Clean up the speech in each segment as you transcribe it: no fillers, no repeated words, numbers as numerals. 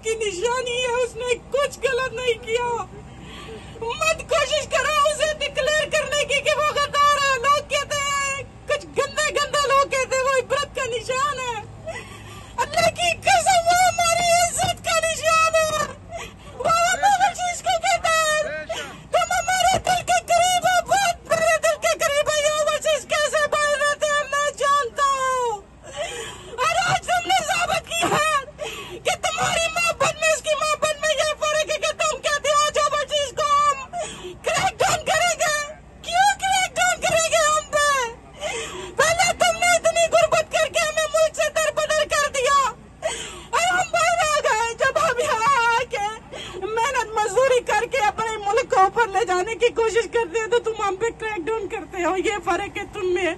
की निशानी है, उसने कुछ गलत नहीं किया। मत कोशिश करो उसे डिक्लेयर करने की कि वो गद्दार है। लोग कहते हैं, कुछ गंदे गंदे लोग कहते हैं वो इबरत का निशान है। अल्लाह की कसम वो हमारी इज्जत का निशान है। वो हमारे चीज को कहता है तुम हमारे दिल के करीब हो, बहुत मेरे दिल के करीब है। वो चीज कैसे बोल रहे थे मैं जानता हूँ, और आज तुमने साबित किया है कि तुम्हारी मोहब्बत में इसकी मोहब्बत में ये फर्क है कि तुम कहते हो जो वो चीज को हम क्रैक डाउन करेंगे। क्यों क्रैक डाउन करेंगे हम पे? पहले तुमने इतनी गुर्बत करके हमें मुल्क से दरबदर कर दिया और हम बाहर आ गए। जब हम यहाँ आके मेहनत मजदूरी करके अपने मुल्क को ऊपर ले जाने की कोशिश करते हैं तो तुम हम पे क्रैक डाउन करते हो। ये फर्क है तुम में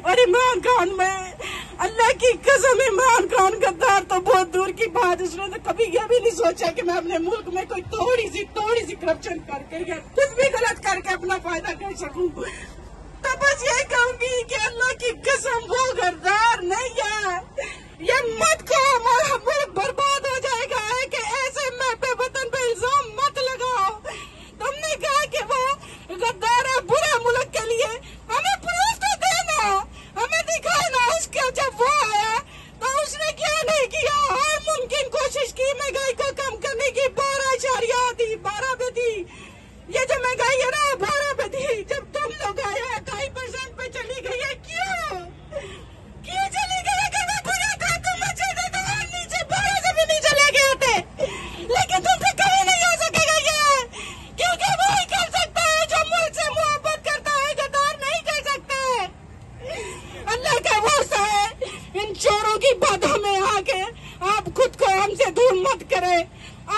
और इमरान खान में। अल्लाह की कसम इमरान खान गद्दार तो बहुत दूर की बात, उसने तो कभी ये भी नहीं सोचा कि मैं अपने मुल्क में कोई थोड़ी सी करप्शन करके या कुछ भी गलत करके अपना फायदा कर सकूं। तो बस यही कहूंगी कि अल्लाह की कसम वो गद्दार नहीं है। ये मत को हमारा मुल्क बर्बाद हो जाएगा है कि ऐसे मैं पे वतन पे इल्जाम मत लगाओ। तुमने कहा कि वो गद्दार है बुरा मुल्क के लिए, हमें प्रूफ तो देना, हमें दिखाना। उसका जब वो आया तो उसने क्या नहीं किया, हर मुमकिन कोशिश की महंगाई को कम करने की। 12 पे थी ये जो महंगाई है ना, 12 पे थी। जब तुम लोग आए 2.5% पे चली गई है। क्यों चली गई? अगर वो बुरा था तुम अच्छे थे तो और नीचे 12 से भी नीचे ले गए थे, लेकिन तुमसे कभी नहीं हो सकेगा ये, क्योंकि वो ही कर सकता है जो मुल्क से मोहब्बत करता है, गद्दार नहीं कर सकते। अल्लाह का वास्ता है इन चोरों की बातों में आके आप खुद को हमसे दूर मत करें।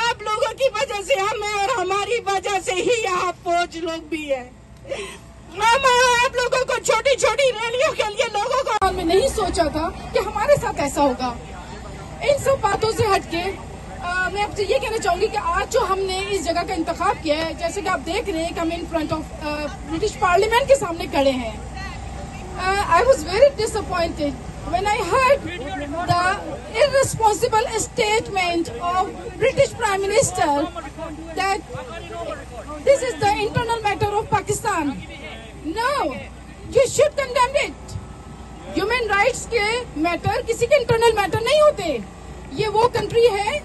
आप लोगों की वजह से हमें और हमारी वजह से ही यहाँ फौज लोग भी है। हम आप लोगों को छोटी छोटी रैलियों के लिए लोगों को में नहीं सोचा था कि हमारे साथ ऐसा होगा। इन सब बातों से हटके मैं आपसे ये कहना चाहूंगी कि आज जो हमने इस जगह का इंतखाब किया है, जैसे कि आप देख रहे हैं कि हम in front of British parliament के सामने खड़े हैं। I was very disappointed when I heard the irresponsible statement of British Prime Minister that this is the internal matter of Pakistan. No, you should condemn it. Human rights के matter किसी के internal matter नहीं होते। ये वो country है,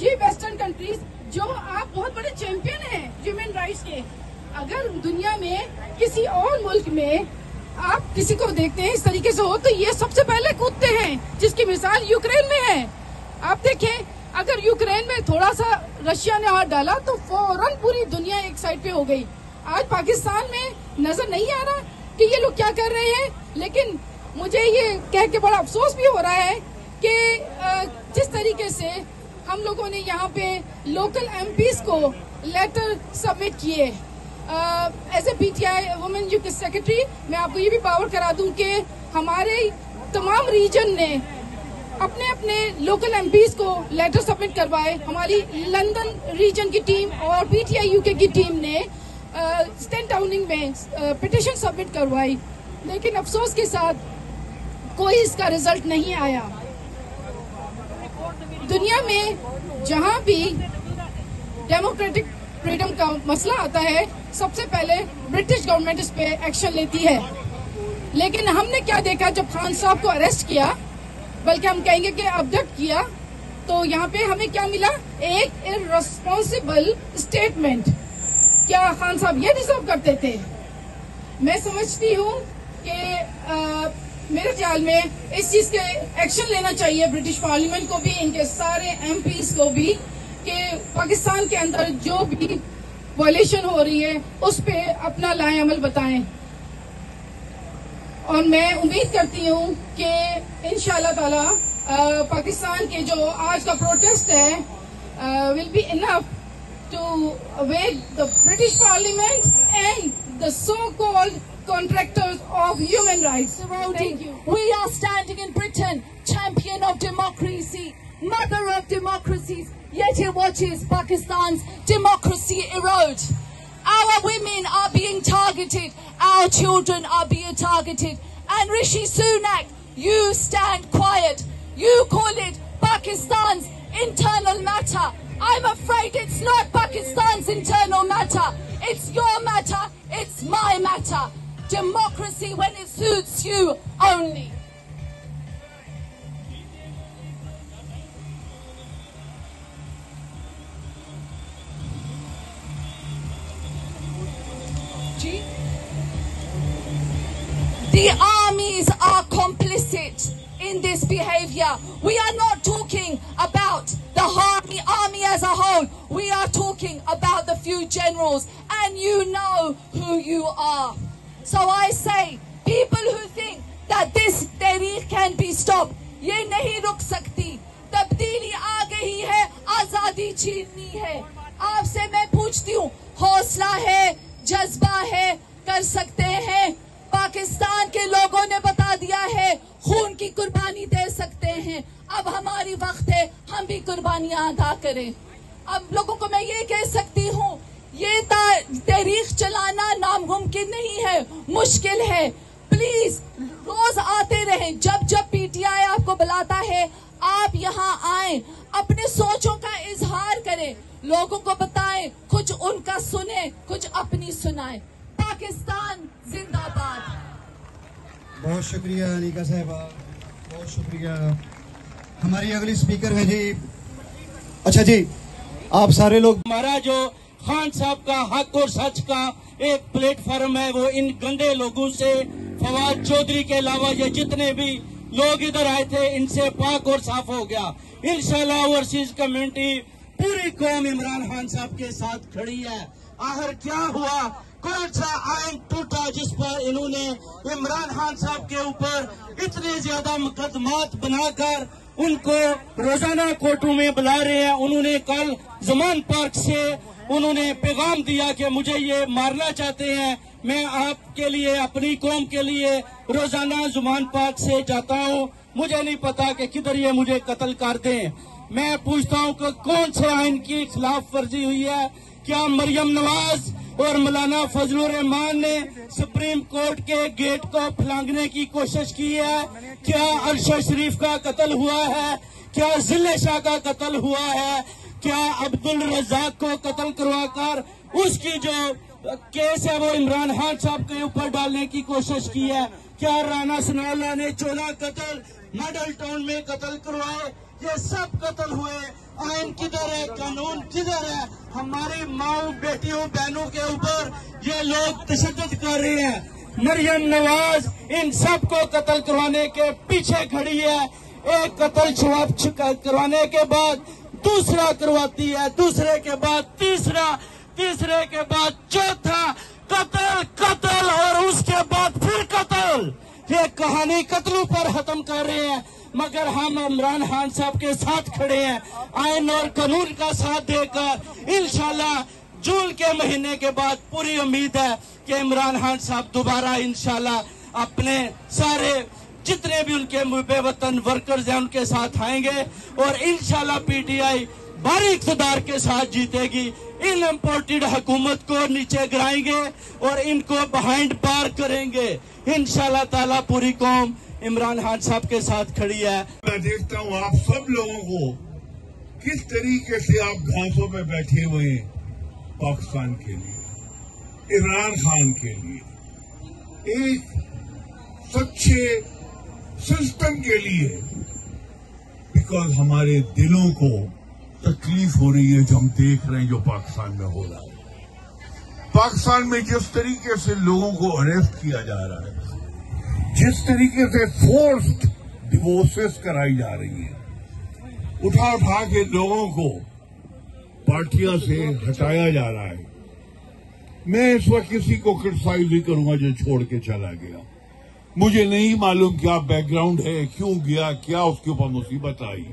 ये western countries जो आप बहुत बड़े चैंपियन हैं ह्यूमन राइट्स के। अगर दुनिया में किसी और मुल्क में आप किसी को देखते हैं इस तरीके से हो तो ये सबसे पहले कूदते हैं, जिसकी मिसाल यूक्रेन में है। आप देखें, अगर यूक्रेन में थोड़ा सा रशिया ने हाथ डाला तो फौरन पूरी दुनिया एक साइड पे हो गई। आज पाकिस्तान में नजर नहीं आ रहा कि ये लोग क्या कर रहे हैं, लेकिन मुझे ये कह के बड़ा अफसोस भी हो रहा है कि जिस तरीके से हम लोगों ने यहाँ पे लोकल एमपीज को लेटर सबमिट किए। As a PTI women youth secretary मैं आपको ये भी पावर करा दूं कि हमारे तमाम रीजन ने अपने अपने लोकल एमपीज को लेटर सबमिट करवाए। हमारी लंदन रीजन की टीम और पीटीआई यूके की टीम ने स्टैंड टाउनिंग में पिटिशन सबमिट करवाई, लेकिन अफसोस के साथ कोई इसका रिजल्ट नहीं आया। दुनिया में जहां भी डेमोक्रेटिक फ्रीडम का मसला आता है सबसे पहले ब्रिटिश गवर्नमेंट इस पे एक्शन लेती है, लेकिन हमने क्या देखा जब खान साहब को अरेस्ट किया, बल्कि हम कहेंगे कि अबडक्ट किया, तो यहाँ पे हमें क्या मिला? एक इररिस्पॉन्सिबल स्टेटमेंट। क्या खान साहब ये डिजर्व करते थे? मैं समझती हूँ कि मेरे ख्याल में इस चीज के एक्शन लेना चाहिए ब्रिटिश पार्लियामेंट को भी, इनके सारे एमपीज को भी, कि पाकिस्तान के अंदर जो भी वायलेशन हो रही है उस पे अपना लाए अमल बताएं। और मैं उम्मीद करती हूँ कि इंशाल्लाह ताला पाकिस्तान के जो आज का प्रोटेस्ट है will be enough to wake the British parliament and the so called contractors of human rights. Thank you. We are standing in Britain, champion of democracy, mother of democracies, yet it watches Pakistan's democracy erode. Our women are being targeted, our children are being targeted, and Rishi Sunak, you stand quiet. You call it Pakistan's internal matter. I'm afraid it's not Pakistan's internal matter. It's your matter. It's my matter. Democracy when it suits you only. The armies are complicit in this behavior. We are not talking about the army as a whole. We are talking about the few generals, and you know who you are. So I say, people who think that this tehreek can be stopped, ये नहीं रुक सकती. तब्दीली आ गई है, आजादी छीननी है. आपसे मैं पूछती हूँ, हौसला है, जज्बा है, कर सकते हैं. पाकिस्तान के लोगों ने बता दिया है, खून की कुर्बानी दे सकते हैं. अब हमारी वक्त है, हम भी कुर्बानियां अदा करें. अब लोगों को मैं ये कह सकती हूँ, ये तहरीक चलाना नामुमकिन नहीं है, मुश्किल है. प्लीज रोज आते रहें. जब जब पीटीआई आपको बुलाता है, आप यहाँ आए, अपने सोचों का इजहार करें, लोगों को बताएं, कुछ उनका सुने, कुछ अपनी सुनाएं. पाकिस्तान जिंदाबाद. बहुत शुक्रिया अनिका साहिबा, बहुत शुक्रिया. हमारी अगली स्पीकर है जी. अच्छा जी, आप सारे लोग, हमारा जो खान साहब का हक और सच का एक प्लेटफॉर्म है, वो इन गंदे लोगों से, फवाद चौधरी के अलावा ये जितने भी लोग इधर आए थे, इनसे पाक और साफ हो गया. इंशाल्लाह ओवरसीज कम्युनिटी, पूरी कौम इमरान खान साहब के साथ खड़ी है. आखिर क्या हुआ, कौन सा आइन टूटा जिस पर इन्होंने इमरान खान साहब के ऊपर इतने ज्यादा मुकदमात बनाकर उनको रोजाना कोर्टों में बुला रहे हैं. उन्होंने कल जमान पार्क से उन्होंने पैगाम दिया कि मुझे ये मारना चाहते हैं. मैं आपके लिए, अपनी कौम के लिए रोजाना जमान पार्क से जाता हूँ. मुझे नहीं पता कि किधर ये मुझे कत्ल कर दें. मैं पूछता हूँ कि कौन से आइन की खिलाफ वर्जी हुई है. क्या मरियम नवाज और मौलाना फजलुर रहमान ने सुप्रीम कोर्ट के गेट को फलांगने की कोशिश की है? क्या अरशद शरीफ का कत्ल हुआ है? क्या जिले शाह का कत्ल हुआ है? क्या अब्दुल रज्जाक को कत्ल करवाकर उसकी जो केस है वो इमरान खान साहब के ऊपर डालने की कोशिश की है? क्या राना सनाउल्लाह ने 14 कत्ल मॉडल टाउन में कत्ल करवाए? ये सब कत्ल हुए. आइन किधर है, कानून किधर है? हमारी माओ, बेटियों, बहनों के ऊपर ये लोग तशद्दुद कर रहे हैं. मरियम नवाज इन सब को कत्ल करवाने के पीछे खड़ी है. एक कत्ल शवाब करवाने के बाद दूसरा करवाती है, दूसरे के बाद तीसरा, तीसरे के बाद चौथा. कत्ल और उसके बाद फिर कत्ल. ये कहानी कत्लों पर खत्म कर रहे हैं. मगर हम इमरान खान साहब के साथ खड़े हैं, आइन और कानून का साथ देकर. इंशाल्लाह जून के महीने के बाद पूरी उम्मीद है कि इमरान खान साहब दोबारा इंशाल्लाह अपने सारे जितने भी उनके बेवतन वर्कर्स हैं उनके साथ आएंगे और इंशाल्लाह पीटीआई भारी इक़्तिदार के साथ जीतेगी. इन इम्पोर्टेड हुकूमत को नीचे गिराएंगे और इनको बिहाइंड पार करेंगे. इंशाल्लाह ताला पूरी कौम इमरान खान साहब के साथ खड़ी है. मैं देखता हूँ आप सब लोगों को किस तरीके से आप घासों में बैठे हुए हैं पाकिस्तान के लिए, इमरान खान के लिए, एक सच्चे सिस्टम के लिए. बिकॉज हमारे दिलों को तकलीफ हो रही है जो हम देख रहे हैं जो पाकिस्तान में हो रहा है. पाकिस्तान में जिस तरीके से लोगों को अरेस्ट किया जा रहा है, जिस तरीके से फोर्स्ड डिवोर्सेस कराई जा रही है, उठा उठा के लोगों को पार्टियों से हटाया जा रहा है. मैं इस वक्त किसी को क्रिटिसाइज नहीं करूंगा जो छोड़ के चला गया. मुझे नहीं मालूम क्या बैकग्राउंड है, क्यों गया, क्या उसके ऊपर मुसीबत आई.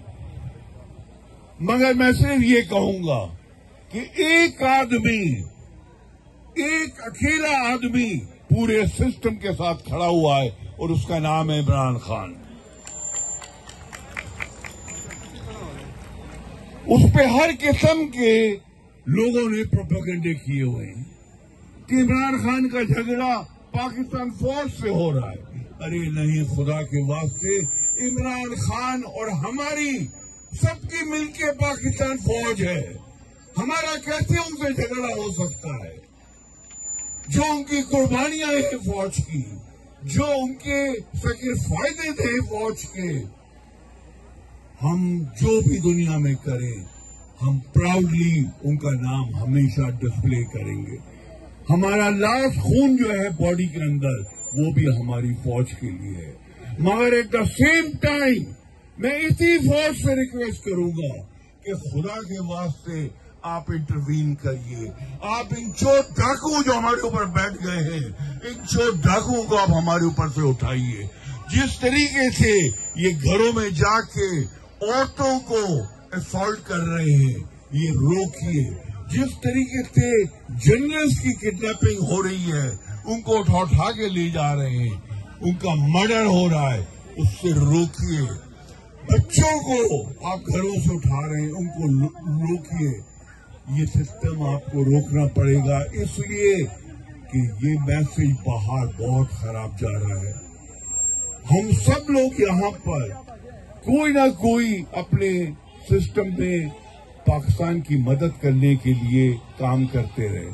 मगर मैं सिर्फ ये कहूंगा कि एक आदमी, एक अकेला आदमी पूरे सिस्टम के साथ खड़ा हुआ है और उसका नाम है इमरान खान. उस पे हर किस्म के लोगों ने प्रोपेगेंडे किए हुए हैं कि इमरान खान का झगड़ा पाकिस्तान फौज से हो रहा है. अरे नहीं, खुदा के वास्ते, इमरान खान और हमारी सबकी मिलके पाकिस्तान फौज है। हमारा कैसे उनसे झगड़ा हो सकता है? जो उनकी कुर्बानियां हैं फौज की, जो उनके फायदे थे फौज के, हम जो भी दुनिया में करें, हम प्राउडली उनका नाम हमेशा डिस्प्ले करेंगे। हमारा लास्ट खून जो है बॉडी के अंदर, वो भी हमारी फौज के लिए है। मगर एट द सेम टाइम मैं इसी फौज से रिक्वेस्ट करूंगा कि खुदा के वास्ते आप इंटरवीन करिए। आप इन चोर डाकू जो हमारे ऊपर बैठ गए हैं, इन चोर डाकुओं को आप हमारे ऊपर से उठाइए। जिस तरीके से ये घरों में जाके औरतों को असॉल्ट कर रहे हैं, ये रोकिए। जिस तरीके से जर्नलिस्ट की किडनैपिंग हो रही है, उनको उठा के ले जा रहे हैं, उनका मर्डर हो रहा है, उससे रोकिए। बच्चों को आप घरों से उठा रहे हैं, उनको रोकिए। ये सिस्टम आपको रोकना पड़ेगा, इसलिए कि ये मैसेज बाहर बहुत खराब जा रहा है। हम सब लोग यहाँ पर कोई ना कोई अपने सिस्टम में पाकिस्तान की मदद करने के लिए काम करते रहे,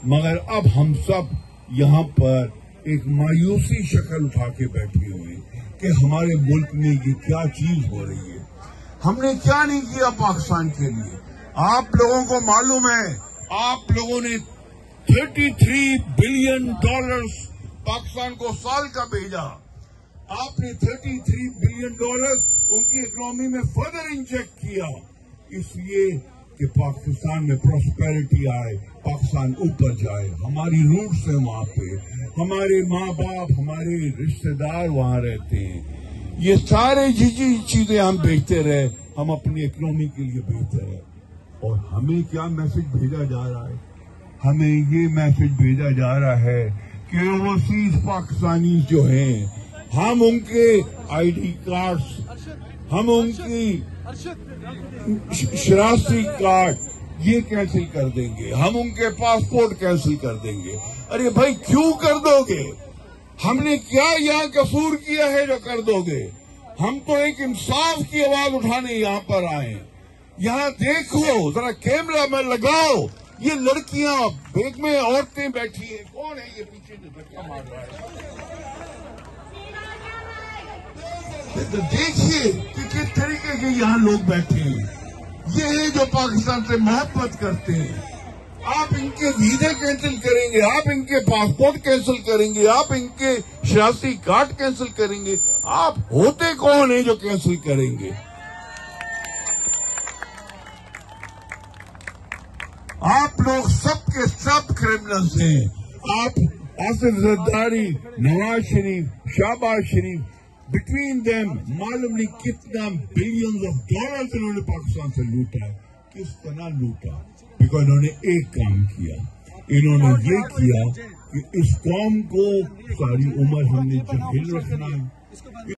मगर अब हम सब यहाँ पर एक मायूसी शक्ल उठा के बैठे हुए कि हमारे मुल्क में ये क्या चीज हो रही है। हमने क्या नहीं किया पाकिस्तान के लिए। आप लोगों को मालूम है, आप लोगों ने $33 बिलियन पाकिस्तान को साल का भेजा। आपने $33 बिलियन उनकी इकोनॉमी में फर्दर इंजेक्ट किया, इसलिए कि पाकिस्तान में प्रॉस्पेरिटी आए, पाकिस्तान ऊपर जाए। हमारी रूट्स है वहां पे, हमारे माँ बाप, हमारे रिश्तेदार वहां रहते हैं। ये सारे चीजें हम बेचते रहे, हम अपनी इकोनॉमी के लिए बेचते रहे। और हमें क्या मैसेज भेजा जा रहा है? हमें ये मैसेज भेजा जा रहा है कि ओवरसीज पाकिस्तानी जो हैं, हम उनके आईडी कार्ड्स, हम उनकी शरारती कार्ड ये कैंसिल कर देंगे, हम उनके पासपोर्ट कैंसिल कर देंगे। अरे भाई क्यों कर दोगे? हमने क्या यहाँ कसूर किया है जो कर दोगे? हम तो एक इंसाफ की आवाज उठाने यहाँ पर आए। यहाँ देखो, जरा कैमरा में लगाओ, ये लड़कियां बैग में औरतें बैठी हैं। कौन है ये पीछे जो धक्का मार रहा है? तो देखिए कि किस तरीके के यहाँ लोग बैठे हैं। ये है जो पाकिस्तान से मोहब्बत करते हैं। आप इनके वीजा कैंसिल करेंगे, आप इनके पासपोर्ट कैंसिल करेंगे, आप इनके शरारती कार्ड कैंसिल करेंगे। आप होते कौन है जो कैंसिल करेंगे? आप लोग सब के सब क्रिमिनल्स हैं। आप आसिफ जरदारी, नवाज शरीफ, शहबाज शरीफ, बिटवीन देम मालूम नहीं कितना बिलियंस ऑफ डॉलर्स इन्होंने पाकिस्तान से लूटा है। किस तरह लूटा? बिकॉज इन्होंने एक काम किया, इन्होंने ये किया कि इस कौम को सारी उम्र हमने जहील रखना है।